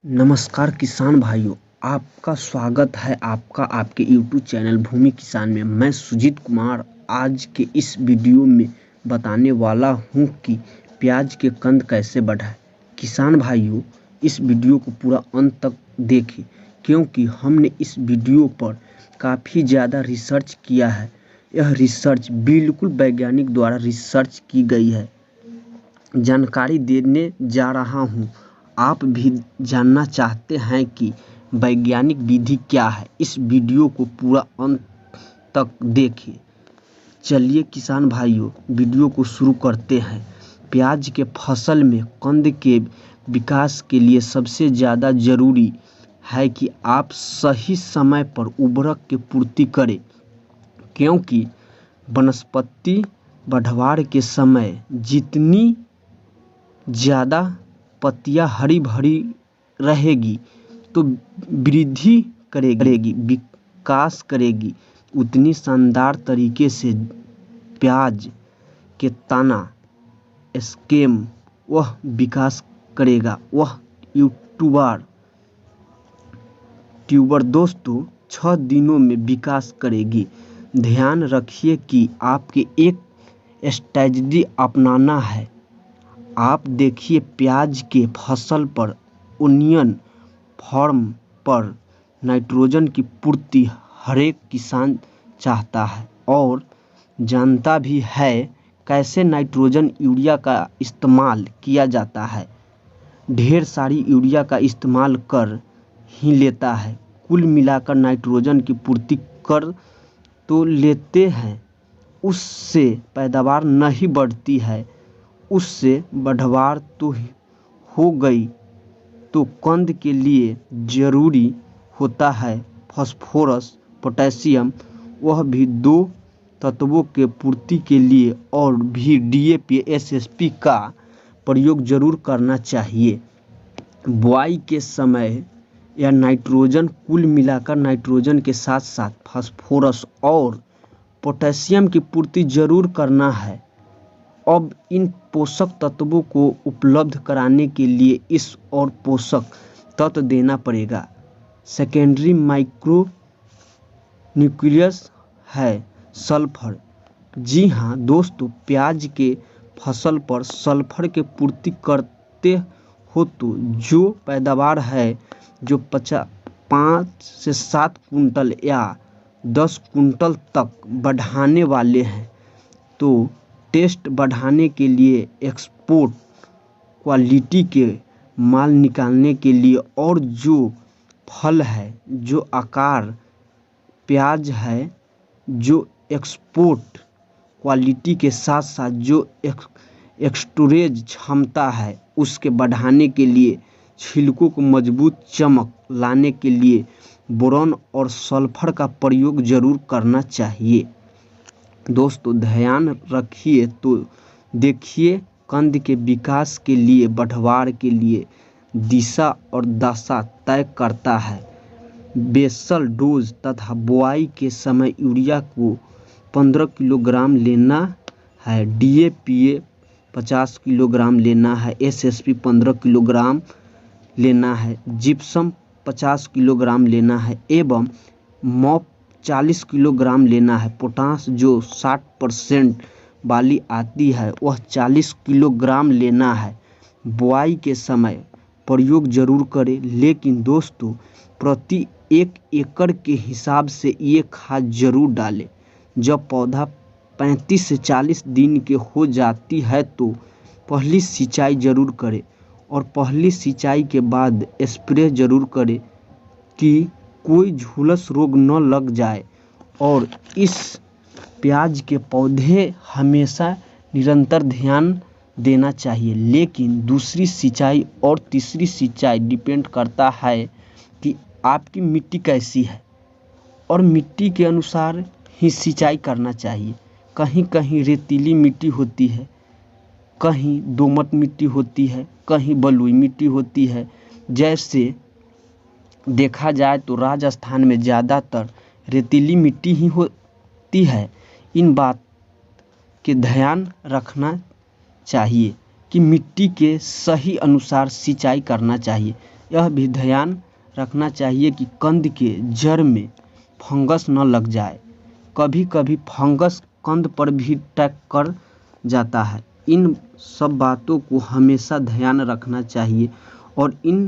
नमस्कार किसान भाइयों, आपका स्वागत है आपके YouTube चैनल भूमि किसान में। मैं सुजीत कुमार आज के इस वीडियो में बताने वाला हूं कि प्याज के कंद कैसे बढ़ाएं। किसान भाइयों, इस वीडियो को पूरा अंत तक देखें क्योंकि हमने इस वीडियो पर काफ़ी ज़्यादा रिसर्च किया है। यह रिसर्च बिल्कुल वैज्ञानिक द्वारा रिसर्च की गई है। जानकारी देने जा रहा हूँ। आप भी जानना चाहते हैं कि वैज्ञानिक विधि क्या है? इस वीडियो को पूरा अंत तक देखें। चलिए किसान भाइयों, वीडियो को शुरू करते हैं। प्याज के फसल में कंद के विकास के लिए सबसे ज़्यादा ज़रूरी है कि आप सही समय पर उर्वरक की पूर्ति करें, क्योंकि वनस्पति बढ़वार के समय जितनी ज़्यादा पत्तियां हरी भरी रहेगी तो वृद्धि करेगी, विकास करेगी, उतनी शानदार तरीके से प्याज के तना स्टेम वह विकास करेगा। वह ट्यूबर दोस्तों 6 दिनों में विकास करेगी। ध्यान रखिए कि आपके एक स्ट्रैटेजी अपनाना है। आप देखिए, प्याज के फसल पर ओनियन फार्म पर नाइट्रोजन की पूर्ति हर एक किसान चाहता है और जानता भी है कैसे नाइट्रोजन यूरिया का इस्तेमाल किया जाता है। ढेर सारी यूरिया का इस्तेमाल कर ही लेता है। कुल मिलाकर नाइट्रोजन की पूर्ति कर तो लेते हैं, उससे पैदावार नहीं बढ़ती है। उससे बढ़वार तो हो गई तो कंद के लिए ज़रूरी होता है फास्फोरस, पोटेशियम, वह भी 2 तत्वों के पूर्ति के लिए, और भी डीएपी एसएसपी का प्रयोग जरूर करना चाहिए। बुआई के समय या नाइट्रोजन, कुल मिलाकर नाइट्रोजन के साथ साथ फास्फोरस और पोटेशियम की पूर्ति जरूर करना है। अब इन पोषक तत्वों को उपलब्ध कराने के लिए इस और पोषक तत्व देना पड़ेगा। सेकेंडरी माइक्रो न्यूक्लियस है सल्फर। जी हाँ दोस्तों, प्याज के फसल पर सल्फर के पूर्ति करते हो तो जो पैदावार है, जो 5 से 7 कुंटल या 10 कुंटल तक बढ़ाने वाले हैं, तो टेस्ट बढ़ाने के लिए, एक्सपोर्ट क्वालिटी के माल निकालने के लिए, और जो फल है, जो आकार प्याज है, जो एक्सपोर्ट क्वालिटी के साथ साथ जो स्टोरेज क्षमता है, उसके बढ़ाने के लिए, छिलकों को मजबूत चमक लाने के लिए बोरॉन और सल्फर का प्रयोग जरूर करना चाहिए। दोस्तों ध्यान रखिए तो देखिए, कंद के विकास के लिए, बढ़वार के लिए दिशा और दशा तय करता है। बेसल डोज तथा बुआई के समय यूरिया को 15 किलोग्राम लेना है, डीएपी 50 किलोग्राम लेना है, एसएसपी 15 किलोग्राम लेना है, जिप्सम 50 किलोग्राम लेना है एवं मॉप 40 किलोग्राम लेना है। पोटास जो 60% वाली आती है, वह 40 किलोग्राम लेना है। बुआई के समय प्रयोग जरूर करें, लेकिन दोस्तों प्रति 1 एकड़ के हिसाब से ये खाद जरूर डालें। जब पौधा 35 से 40 दिन के हो जाती है तो पहली सिंचाई जरूर करें, और पहली सिंचाई के बाद स्प्रे जरूर करें कि कोई झुलस रोग न लग जाए। और इस प्याज के पौधे हमेशा निरंतर ध्यान देना चाहिए, लेकिन दूसरी सिंचाई और तीसरी सिंचाई डिपेंड करता है कि आपकी मिट्टी कैसी है, और मिट्टी के अनुसार ही सिंचाई करना चाहिए। कहीं कहीं रेतीली मिट्टी होती है, कहीं दोमट मिट्टी होती है, कहीं बलुई मिट्टी होती है। जैसे देखा जाए तो राजस्थान में ज़्यादातर रेतीली मिट्टी ही होती है। इन बात के ध्यान रखना चाहिए कि मिट्टी के सही अनुसार सिंचाई करना चाहिए। यह भी ध्यान रखना चाहिए कि कंद के जड़ में फंगस न लग जाए। कभी कभी फंगस कंद पर भी अटैक कर जाता है। इन सब बातों को हमेशा ध्यान रखना चाहिए और इन